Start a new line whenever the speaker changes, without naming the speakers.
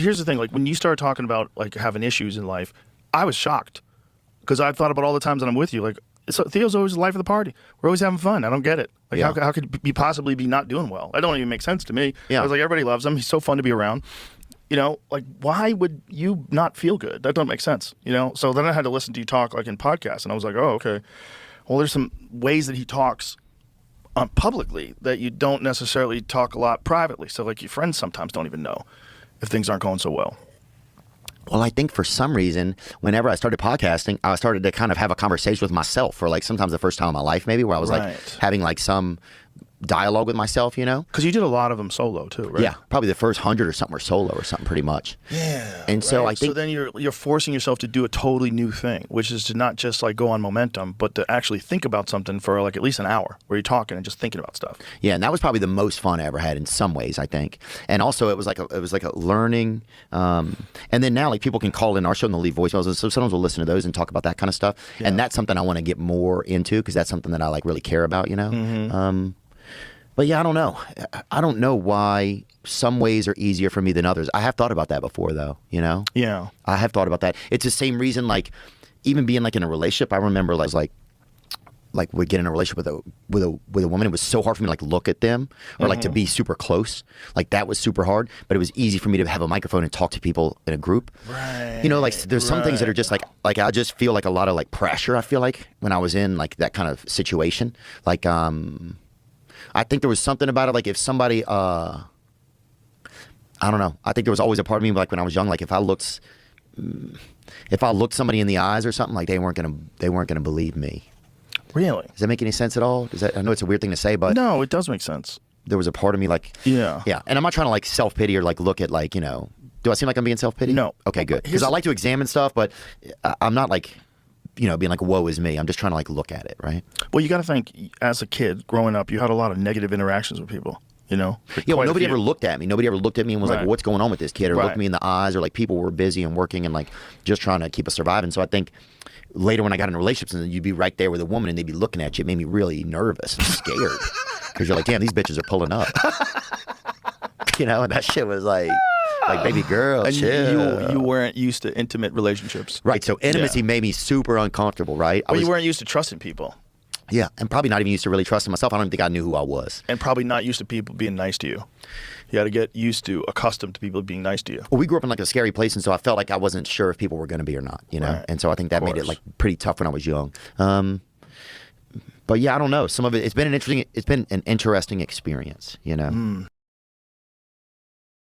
Here's the thing, like when you started talking about like having issues in life, I was shocked because I've thought about all the times that I'm with you. Like, so Theo's always the life of the party. We're always having fun. I don't get it. Like, how could he possibly be not doing well? That don't even make sense to me. I was like, everybody loves him. He's so fun to be around. You know, like, why would you not feel good? That don't make sense, you know? So then I had to listen to you talk, like, in podcasts, and I was like, oh, okay. Well, there's some ways that he talks publicly that you don't necessarily talk a lot privately. So, like, your friends sometimes don't even know if things aren't going so well.
Well, I think for some reason, whenever I started podcasting, I started to kind of have a conversation with myself for, like, sometimes the first time in my life, maybe, where I was, like, having, like, some dialogue with myself, you know?
Because you did a lot of them solo too, right?
Yeah, probably the first 100 or something were solo or something, pretty much.
Yeah.
And so I think...
So then you're forcing yourself to do a totally new thing, which is to not just like go on momentum, but to actually think about something for like at least an hour where you're talking and just thinking about stuff.
Yeah, and that was probably the most fun I ever had in some ways, I think. And also it was like a learning. And then now like people can call in our show and they'll leave voicemails, and so sometimes we'll listen to those and talk about that kind of stuff. Yeah. And that's something I want to get more into because that's something that I like really care about, you know? Mm-hmm. But yeah, I don't know. I don't know why some ways are easier for me than others. I have thought about that before, though, you know?
Yeah.
I have thought about that. It's the same reason, like, even being, like, in a relationship, I remember, like we'd get in a relationship with a woman. It was so hard for me to, like, look at them or, like, to be super close. Like, that was super hard. But it was easy for me to have a microphone and talk to people in a group.
Right.
You know, like, there's some things that are just, like I just feel, like, a lot of, like, pressure, I feel like, when I was in, like, that kind of situation. Like, I think there was something about it, like if somebody, I don't know. I think there was always a part of me, like when I was young, like if I looked somebody in the eyes or something, like they weren't gonna believe me.
Really?
Does that make any sense at all? I know it's a weird thing to say, but
no, it does make sense.
There was a part of me, like yeah. And I'm not trying to like self pity or like look at like, you know, do I seem like I'm being self pity?
No.
Okay, good. Because I like to examine stuff, but I'm not like, you know, being like, woe is me. I'm just trying to like look at it, right?
Well, you got to think, as a kid growing up, you had a lot of negative interactions with people, you know?
Yeah, well, nobody ever looked at me. Nobody ever looked at me and was like, what's going on with this kid? Or looked me in the eyes, or like people were busy and working and like just trying to keep us surviving. So I think later when I got in relationships and you'd be right there with a woman and they'd be looking at you, it made me really nervous and scared. Because you're like, damn, these bitches are pulling up. You know, and that shit was like baby girl,
and
chill.
You weren't used to intimate relationships.
Right, so intimacy made me super uncomfortable, right?
Well, you weren't used to trusting people.
Yeah, and probably not even used to really trusting myself. I don't think I knew who I was.
And probably not used to people being nice to you. You had to get accustomed to people being nice to you.
Well, we grew up in like a scary place, and so I felt like I wasn't sure if people were going to be or not, you know? Right. And so I think that made it like pretty tough when I was young. But yeah, I don't know. Some of it's been an interesting experience, you know?